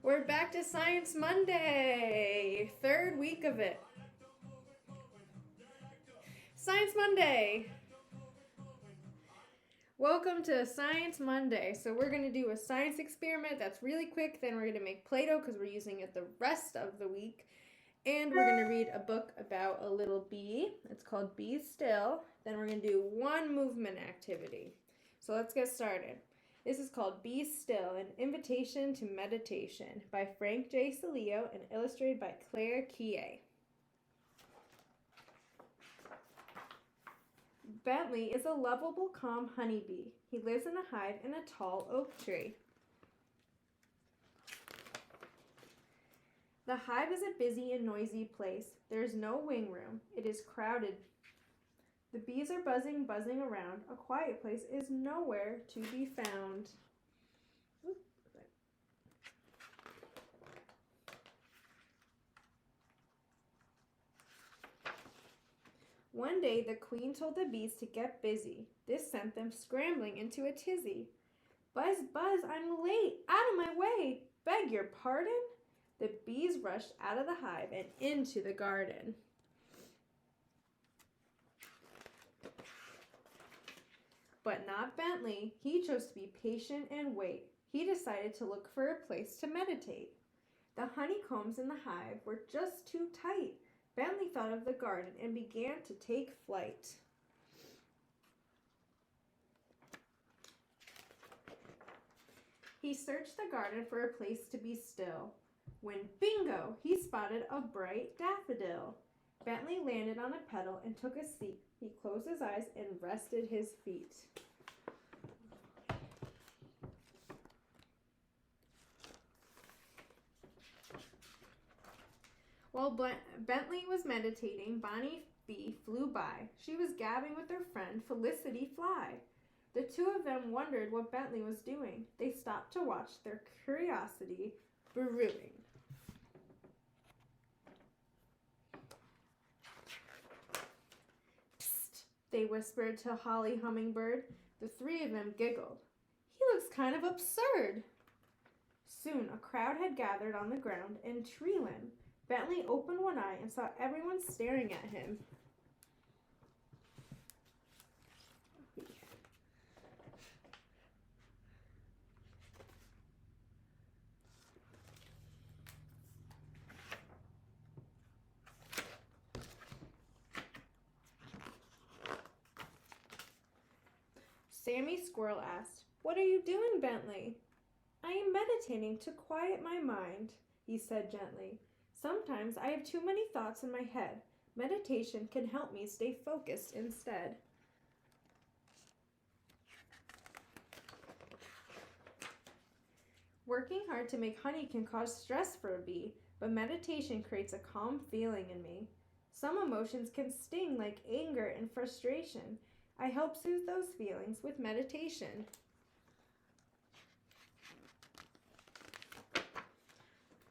We're back to Science Monday, third week of it. Science Monday! Welcome to Science Monday. So, we're going to do a science experiment that's really quick. Then, we're going to make Play Doh because we're using it the rest of the week. And we're going to read a book about a little bee. It's called Be Still. Then, we're going to do one movement activity. So, let's get started. This is called Be Still, an Invitation to Meditation by Frank J. Salio and illustrated by Claire Kie. Bentley is a lovable, calm honeybee. He lives in a hive in a tall oak tree. The hive is a busy and noisy place. There is no wing room. It is crowded. The bees are buzzing around. A quiet place is nowhere to be found. One day, the queen told the bees to get busy. This sent them scrambling into a tizzy. Buzz, buzz, I'm late. Out of my way. Beg your pardon? The bees rushed out of the hive and into the garden. But not Bentley. He chose to be patient and wait. He decided to look for a place to meditate. The honeycombs in the hive were just too tight. Bentley thought of the garden and began to take flight. He searched the garden for a place to be still, when bingo, he spotted a bright daffodil. Bentley landed on a petal and took a seat. He closed his eyes and rested his feet. While Bentley was meditating, Bonnie Bee flew by. She was gabbing with her friend Felicity Fly. The two of them wondered what Bentley was doing. They stopped to watch, their curiosity brewing. Psst, they whispered to Holly Hummingbird. The three of them giggled. He looks kind of absurd. Soon a crowd had gathered on the ground and tree limb. Bentley opened one eye and saw everyone staring at him. Sammy Squirrel asked, "What are you doing, Bentley?" "I am meditating to quiet my mind," he said gently. "Sometimes I have too many thoughts in my head. Meditation can help me stay focused instead." Working hard to make honey can cause stress for a bee, but meditation creates a calm feeling in me. Some emotions can sting like anger and frustration. I help soothe those feelings with meditation.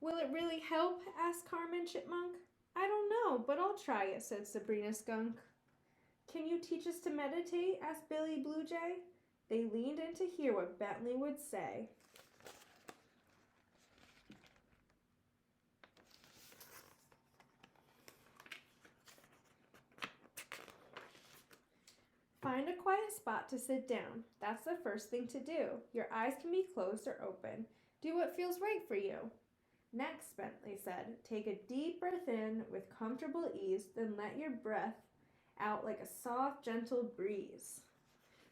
"Will it really help?" asked Carmen Chipmunk. "I don't know, but I'll try it," said Sabrina Skunk. "Can you teach us to meditate?" asked Billy Blue Jay. They leaned in to hear what Bentley would say. Find a quiet spot to sit down. That's the first thing to do. Your eyes can be closed or open. Do what feels right for you. Next, Bentley said, take a deep breath in with comfortable ease, then let your breath out like a soft, gentle breeze.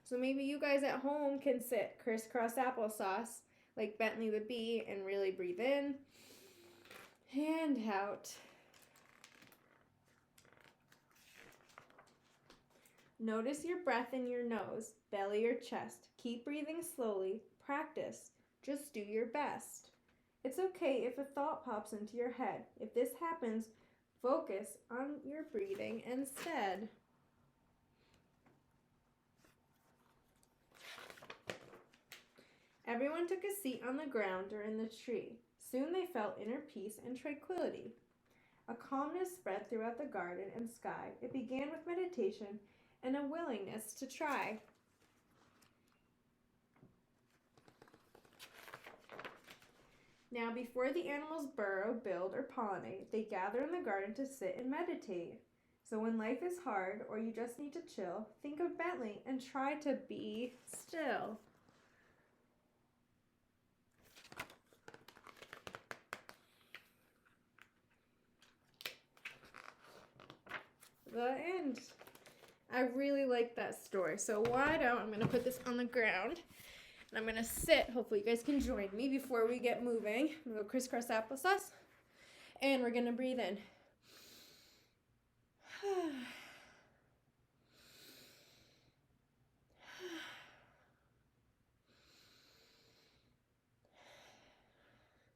So maybe you guys at home can sit crisscross applesauce like Bentley the bee and really breathe in and out. Notice your breath in your nose, belly, or chest. Keep breathing slowly. Practice. Just do your best. It's okay if a thought pops into your head. If this happens, focus on your breathing instead. Everyone took a seat on the ground or in the tree. Soon they felt inner peace and tranquility. A calmness spread throughout the garden and sky. It began with meditation and a willingness to try. Now, before the animals burrow, build, or pollinate, they gather in the garden to sit and meditate. So when life is hard or you just need to chill, think of Bentley and try to be still. The end. I really like that story. So I'm going to put this on the ground. And I'm going to sit. Hopefully you guys can join me before we get moving. I'm going to go crisscross applesauce. And we're going to breathe in.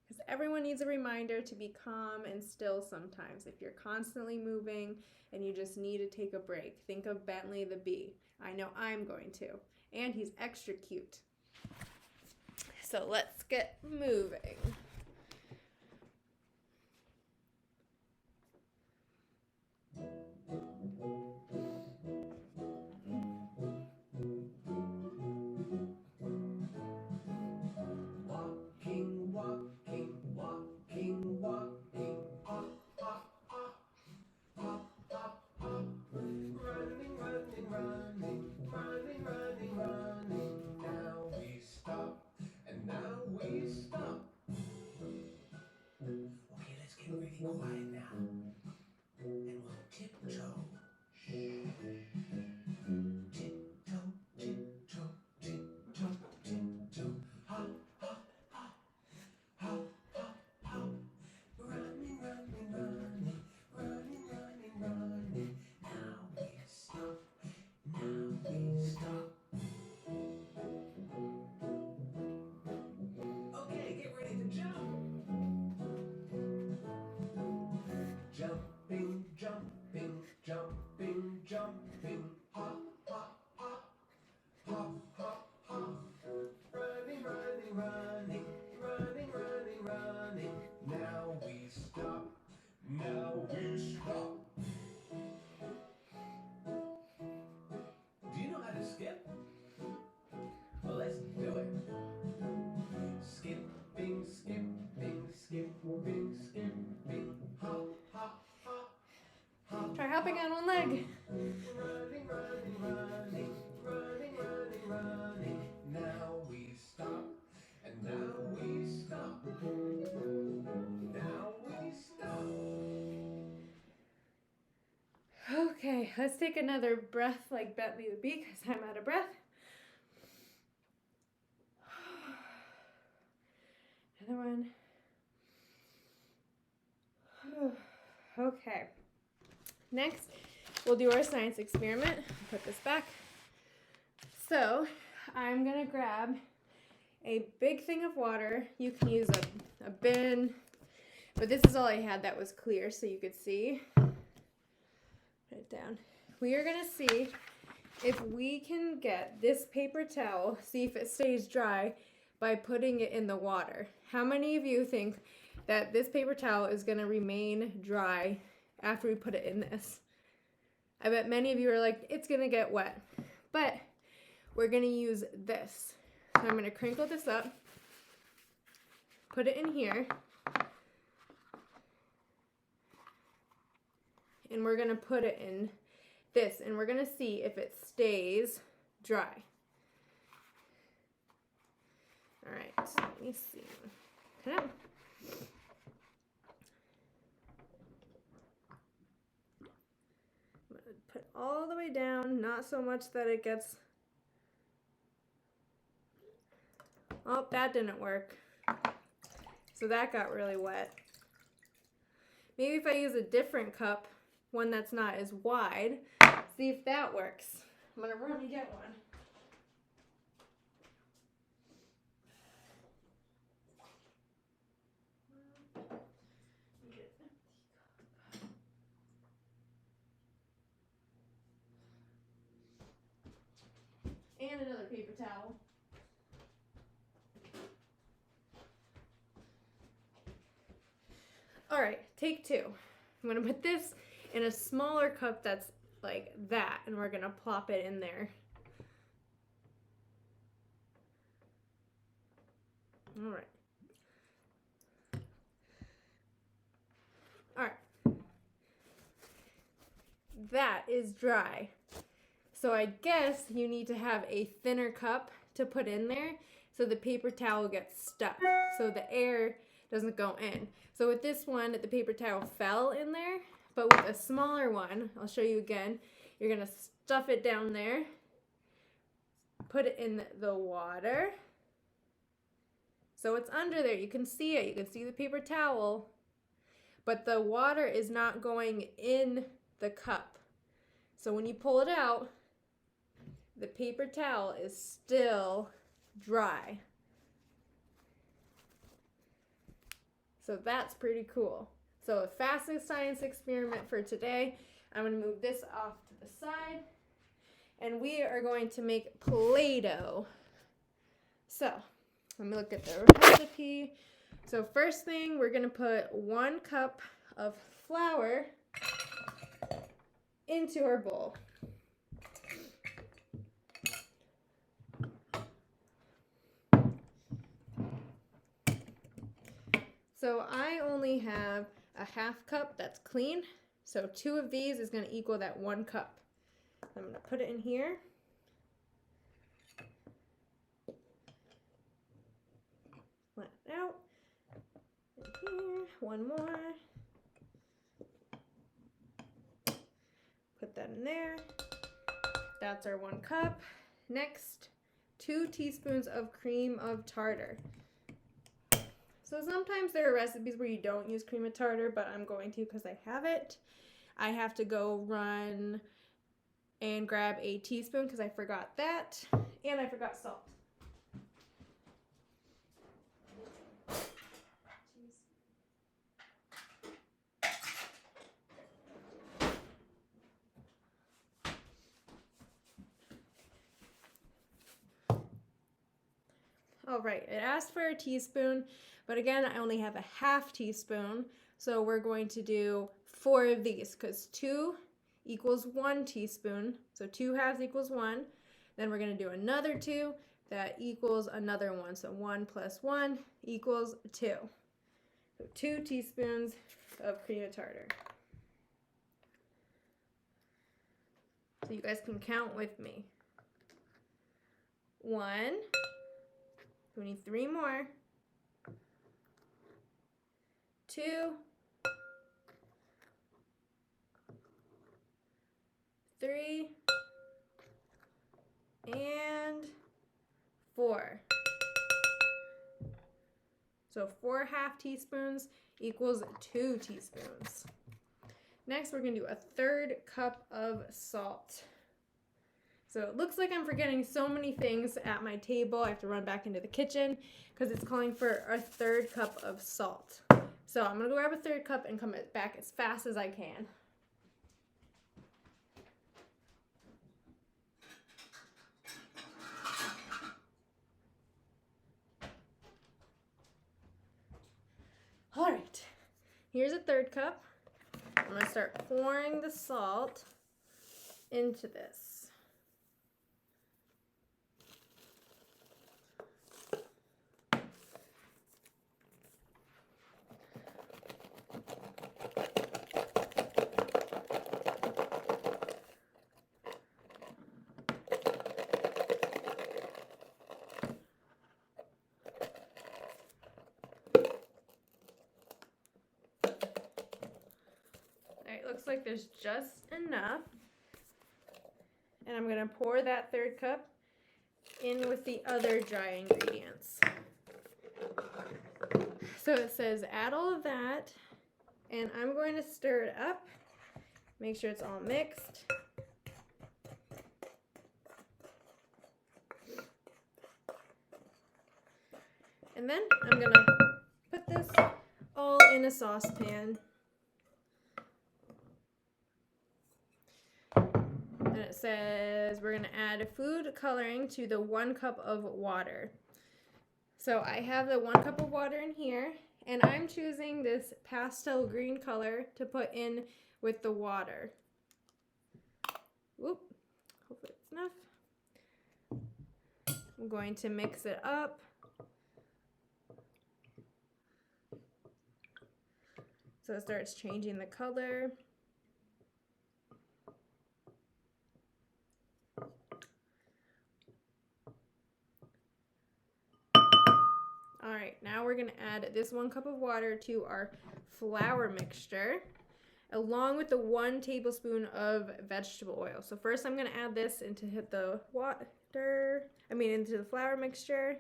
Because everyone needs a reminder to be calm and still sometimes. If you're constantly moving and you just need to take a break, think of Bentley the bee. I know I'm going to. And he's extra cute. So let's get moving. Walking, walking, walking, walking, hop, hop, hop, hop, hop, hop. Running, running, running, running, running, running. Now we stop, and now we stop. Okay, let's get really quiet now, and we'll tiptoe. Tiptoe, tiptoe, tiptoe, tiptoe. Hop, hop, hop, hop, hop, hop. Running, running, running, running, running, running. Now we stop. Now we stop. Okay, get ready to jump. Jumping, jumping, jumping, jumping. Hop, hop, hop, hop, hop, hop. Running, running, running, running, running, running. Now we stop. Now we stop. Do you know how to skip? Well, let's do it. Skipping, skipping, skipping, skipping. Hop, hop, hop, hop. Try hopping on one leg. Running, running, running, running, running, running. Now we stop, and now we stop. Now we stop. Okay, let's take another breath like Bentley the bee because I'm out of breath. Another one. Okay. Next, we'll do our science experiment. Put this back. So, I'm going to grab a big thing of water. You can use a bin, but this is all I had that was clear so you could see. Put it down. We are going to see if we can get this paper towel, see if it stays dry by putting it in the water. How many of you think that this paper towel is going to remain dry after we put it in this? I bet many of you are like, it's going to get wet. But we're going to use this. So I'm going to crinkle this up, put it in here, and we're going to put it in this, and we're going to see if it stays dry. All right, so let me see. Okay. I'm going to put all the way down, not so much that it gets... Oh, that didn't work. So that got really wet. Maybe if I use a different cup, one that's not as wide, see if that works. I'm going to run and get one. And another paper towel. All right, take two. I'm gonna put this in a smaller cup that's like that, and we're gonna plop it in there. All right. that is dry. So I guess you need to have a thinner cup to put in there so the paper towel gets stuck, so the air doesn't go in. So with this one, the paper towel fell in there, but with a smaller one, I'll show you again, you're gonna stuff it down there, put it in the water. So it's under there, you can see it, you can see the paper towel, but the water is not going in the cup. So when you pull it out, the paper towel is still dry. So that's pretty cool. So a fastest science experiment for today. I'm going to move this off to the side. And we are going to make Play-Doh. So let me look at the recipe. So first thing, we're going to put 1 cup of flour into our bowl. So I only have a half cup that's clean. So 2 of these is going to equal that 1 cup. I'm going to put it in here. Let it out. In here, 1 more. Put that in there. That's our 1 cup. Next, 2 teaspoons of cream of tartar. So sometimes there are recipes where you don't use cream of tartar, but I'm going to because I have it. I have to go run and grab a teaspoon because I forgot that, and I forgot salt. All right, it asked for a teaspoon, but again, I only have a half teaspoon. So we're going to do 4 of these because 2 equals 1 teaspoon. So 2 halves equals 1. Then we're going to do another 2 that equals another 1. So 1 plus 1 equals 2. So 2 teaspoons of cream of tartar. So you guys can count with me. 1. We need 3 more. 2. 3. And 4. So 4 half teaspoons equals 2 teaspoons. Next, we're going to do a 1/3 cup of salt. So it looks like I'm forgetting so many things at my table. I have to run back into the kitchen because it's calling for a 1/3 cup of salt. So I'm going to grab a 1/3 cup and come back as fast as I can. All right, here's a 1/3 cup. I'm going to start pouring the salt into this. Looks like there's just enough. And I'm going to pour that 1/3 cup in with the other dry ingredients. So it says add all of that, and I'm going to stir it up. Make sure it's all mixed. And then I'm going to put this all in a saucepan. And it says we're going to add food coloring to the 1 cup of water. So I have the 1 cup of water in here, and I'm choosing this pastel green color to put in with the water. Whoop, hopefully it's enough. I'm going to mix it up. So it starts changing the color. Alright, now we're going to add this 1 cup of water to our flour mixture, along with the 1 tablespoon of vegetable oil. So first I'm going to add this into the into the flour mixture.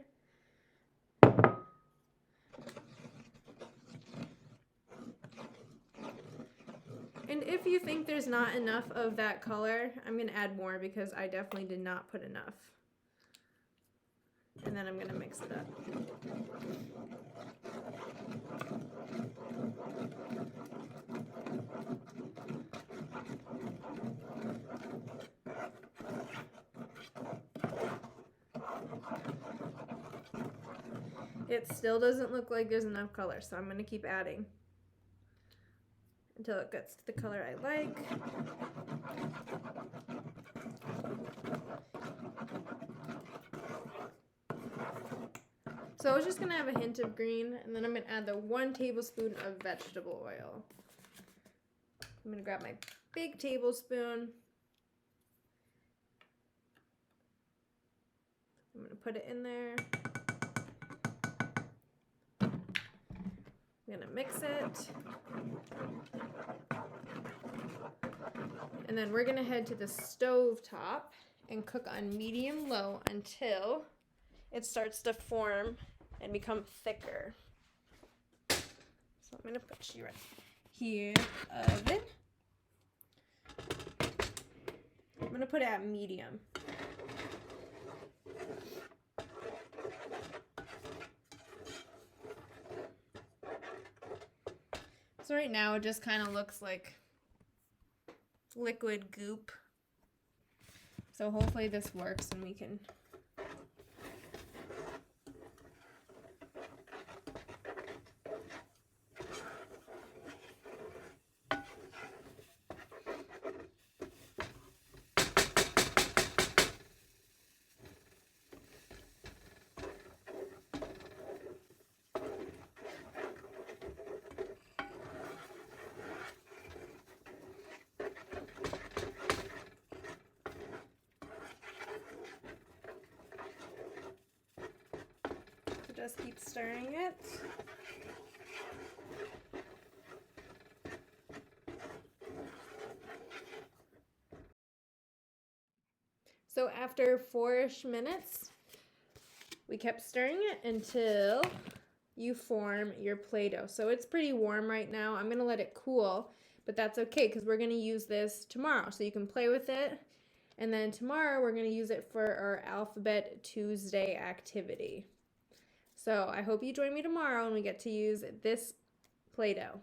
And if you think there's not enough of that color, I'm going to add more because I definitely did not put enough. And then I'm going to mix it up. It still doesn't look like there's enough color, so I'm going to keep adding until it gets to the color I like. So I was just going to have a hint of green, and then I'm going to add the 1 tablespoon of vegetable oil. I'm going to grab my big tablespoon. I'm going to put it in there. I'm going to mix it. And then we're going to head to the stove top and cook on medium-low until it starts to form and become thicker. So I'm going to put you right here in the oven. I'm going to put it at medium. So right now it just kind of looks like liquid goop. So hopefully this works and we can just keep stirring it. So after 4-ish minutes, we kept stirring it until you form your Play-Doh. So it's pretty warm right now. I'm going to let it cool, but that's okay because we're going to use this tomorrow. So you can play with it. And then tomorrow we're going to use it for our Alphabet Tuesday activity. So I hope you join me tomorrow and we get to use this Play-Doh.